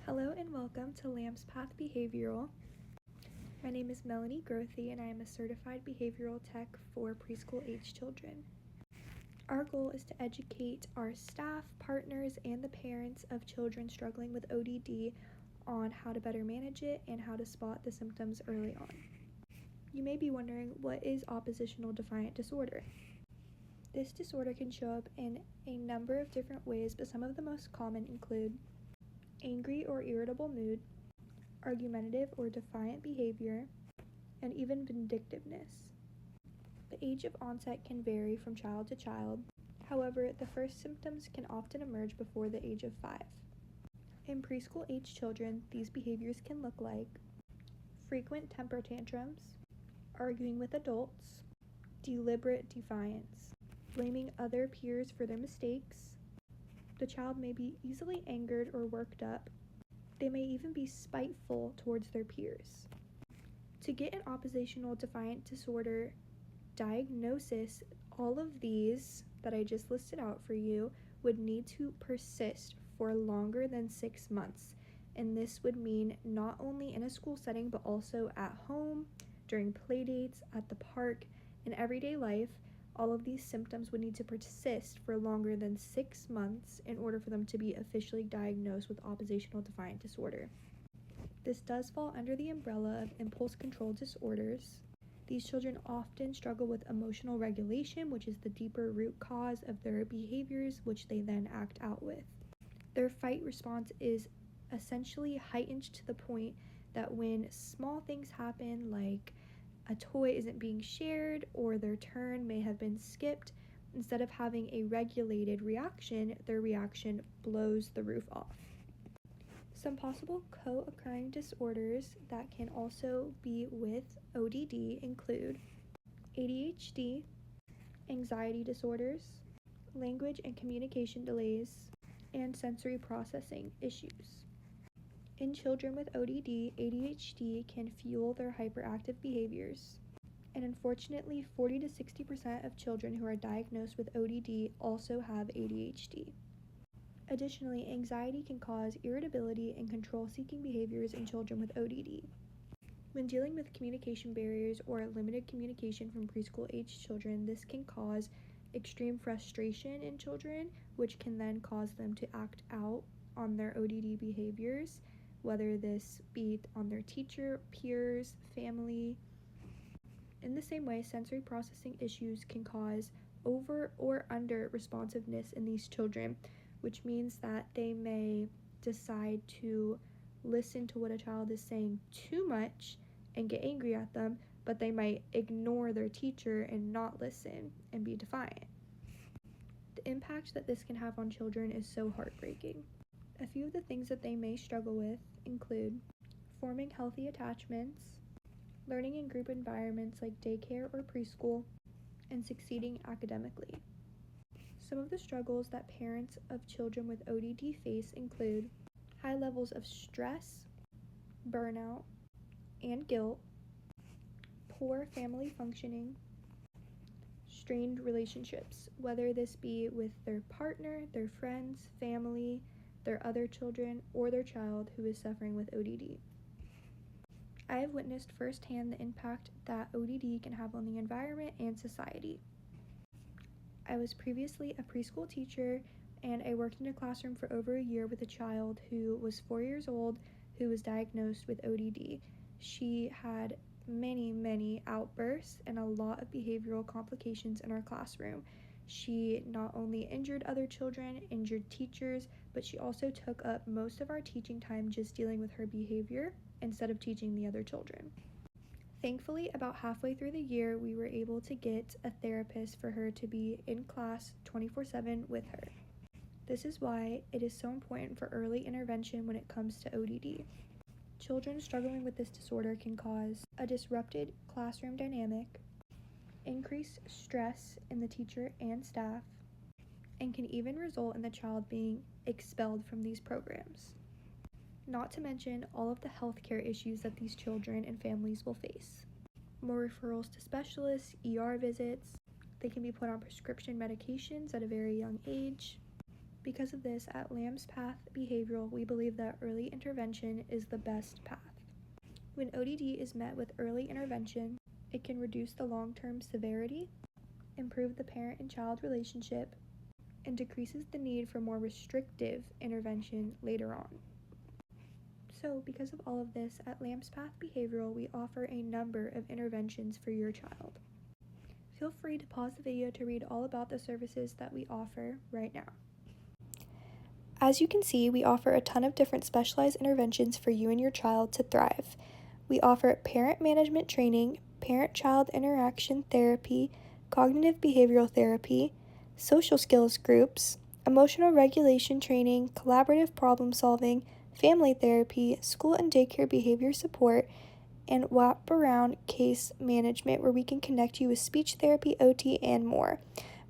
Hello and welcome to Lamb's Path Behavioral. My name is Meleni Grothe and I am a certified behavioral tech for preschool age children. Our goal is to educate our staff, partners, and the parents of children struggling with ODD on how to better manage it and how to spot the symptoms early on. You may be wondering, what is oppositional defiant disorder? This disorder can show up in a number of different ways, but some of the most common include angry or irritable mood, argumentative or defiant behavior, and even vindictiveness. The age of onset can vary from child to child. However, the first symptoms can often emerge before the age of 5. In preschool age children, these behaviors can look like frequent temper tantrums, arguing with adults, deliberate defiance, blaming other peers for their mistakes. The child may be easily angered or worked up. They may even be spiteful towards their peers. To get an oppositional defiant disorder diagnosis, all of these that I just listed out for you would need to persist for longer than 6 months. And this would mean not only in a school setting, but also at home, during play dates, at the park, in everyday life. All of these symptoms would need to persist for longer than 6 months in order for them to be officially diagnosed with oppositional defiant disorder. This does fall under the umbrella of impulse control disorders. These children often struggle with emotional regulation, which is the deeper root cause of their behaviors, which they then act out with. Their fight response is essentially heightened to the point that when small things happen, like a toy isn't being shared or their turn may have been skipped, instead of having a regulated reaction, their reaction blows the roof off. Some possible co-occurring disorders that can also be with ODD include ADHD, anxiety disorders, language and communication delays, and sensory processing issues. In children with ODD, ADHD can fuel their hyperactive behaviors. And unfortunately, 40 to 60% of children who are diagnosed with ODD also have ADHD. Additionally, anxiety can cause irritability and control-seeking behaviors in children with ODD. When dealing with communication barriers or limited communication from preschool-age children, this can cause extreme frustration in children, which can then cause them to act out on their ODD behaviors, whether this be on their teacher, peers, family. In the same way, sensory processing issues can cause over or under responsiveness in these children, which means that they may decide to listen to what a child is saying too much and get angry at them, but they might ignore their teacher and not listen and be defiant. The impact that this can have on children is so heartbreaking. A few of the things that they may struggle with include forming healthy attachments, learning in group environments like daycare or preschool, and succeeding academically. Some of the struggles that parents of children with ODD face include high levels of stress, burnout, and guilt, poor family functioning, strained relationships, whether this be with their partner, their friends, family, their other children, or their child who is suffering with ODD. I have witnessed firsthand the impact that ODD can have on the environment and society. I was previously a preschool teacher, and I worked in a classroom for over a year with a child who was 4 years old who was diagnosed with ODD. She had many outbursts and a lot of behavioral complications in our classroom. She not only injured other children, injured teachers, but she also took up most of our teaching time just dealing with her behavior instead of teaching the other children. Thankfully, about halfway through the year, we were able to get a therapist for her to be in class 24/7 with her. This is why it is so important for early intervention when it comes to ODD. Children struggling with this disorder can cause a disrupted classroom dynamic, increased stress in the teacher and staff, and can even result in the child being expelled from these programs. Not to mention all of the healthcare issues that these children and families will face. More referrals to specialists, ER visits, they can be put on prescription medications at a very young age, Because of this, at Lamb's Path Behavioral, we believe that early intervention is the best path. When ODD is met with early intervention, it can reduce the long-term severity, improve the parent and child relationship, and decreases the need for more restrictive intervention later on. So, because of all of this, at Lamb's Path Behavioral, we offer a number of interventions for your child. Feel free to pause the video to read all about the services that we offer right now. As you can see, we offer a ton of different specialized interventions for you and your child to thrive. We offer parent management training, parent-child interaction therapy, cognitive behavioral therapy, social skills groups, emotional regulation training, collaborative problem solving, family therapy, school and daycare behavior support, and wraparound case management where we can connect you with speech therapy, OT, and more.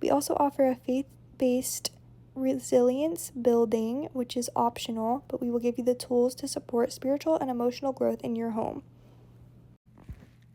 We also offer a faith-based resilience building, which is optional, but we will give you the tools to support spiritual and emotional growth in your home.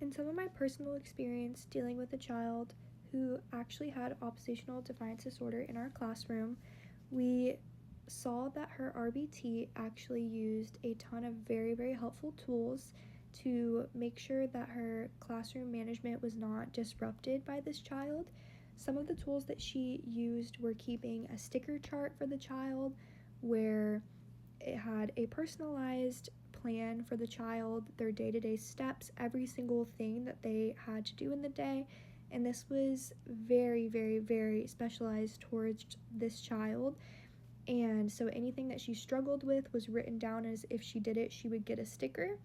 In some of my personal experience dealing with a child who actually had oppositional defiance disorder in our classroom, we saw that her RBT actually used a ton of very, very helpful tools to make sure that her classroom management was not disrupted by this child. Some of the tools that she used were keeping a sticker chart for the child where it had a personalized plan for the child, their day-to-day steps, every single thing that they had to do in the day, and this was very, very, very specialized towards this child. And so anything that she struggled with was written down as if she did it, she would get a sticker.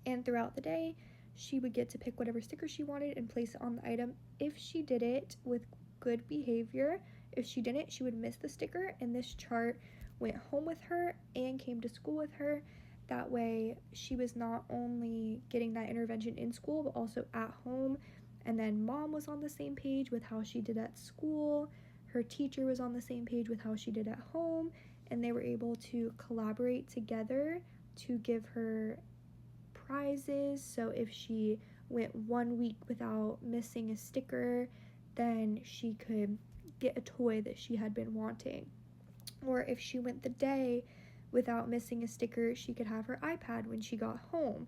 And throughout the day, she would get to pick whatever sticker she wanted and place it on the item. If she did it with good behavior, if she didn't, she would miss the sticker, and this chart went home with her and came to school with her. That way, she was not only getting that intervention in school, but also at home. And then mom was on the same page with how she did at school. Her teacher was on the same page with how she did at home, and they were able to collaborate together to give her prizes. So if she went 1 week without missing a sticker, then she could get a toy that she had been wanting. Or if she went the day without missing a sticker, she could have her iPad when she got home.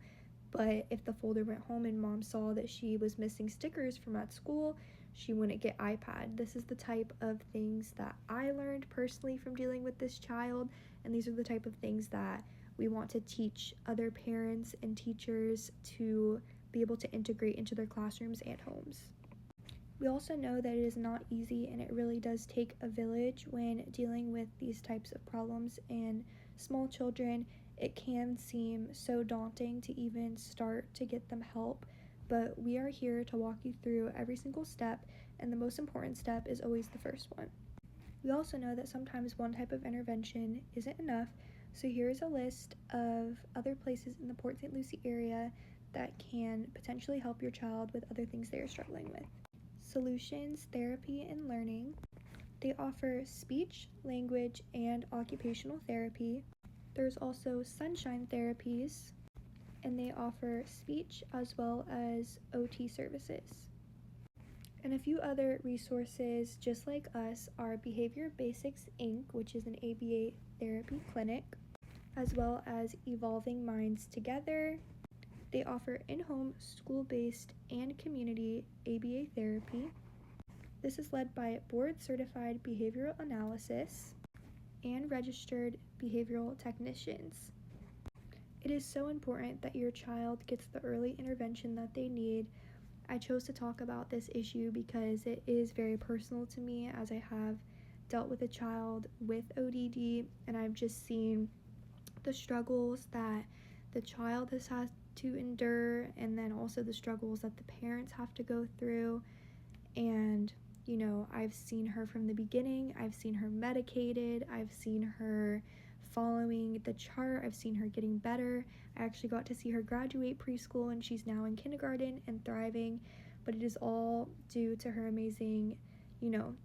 But if the folder went home and mom saw that she was missing stickers from at school, she wouldn't get iPad. This is the type of things that I learned personally from dealing with this child, and these are the type of things that we want to teach other parents and teachers to be able to integrate into their classrooms and homes. We also know that it is not easy, and it really does take a village when dealing with these types of problems in small children. It can seem so daunting to even start to get them help, but we are here to walk you through every single step, and the most important step is always the first one. We also know that sometimes one type of intervention isn't enough, so here is a list of other places in the Port St. Lucie area that can potentially help your child with other things they are struggling with. Solutions, Therapy, and Learning. They offer speech, language, and occupational therapy. There's also Sunshine Therapies, and they offer speech as well as OT services. And a few other resources just like us are Behavior Basics Inc., which is an ABA therapy clinic, as well as Evolving Minds Together. They offer in-home, school-based, and community ABA therapy. This is led by board-certified behavioral analysis and registered behavioral technicians. It is so important that your child gets the early intervention that they need. I chose to talk about this issue because it is very personal to me, as I have dealt with a child with ODD, and I've just seen the struggles that the child has had to endure, and then also the struggles that the parents have to go through. And I've seen her from the beginning. I've seen her medicated. I've seen her following the chart. I've seen her getting better. I actually got to see her graduate preschool, and she's now in kindergarten and thriving, but it is all due to her amazing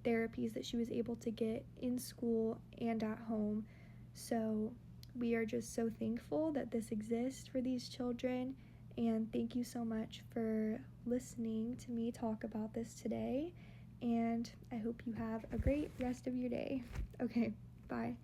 therapies that she was able to get in school and at home. So we are just so thankful that this exists for these children, and thank you so much for listening to me talk about this today. and I hope you have a great rest of your day. Okay, bye.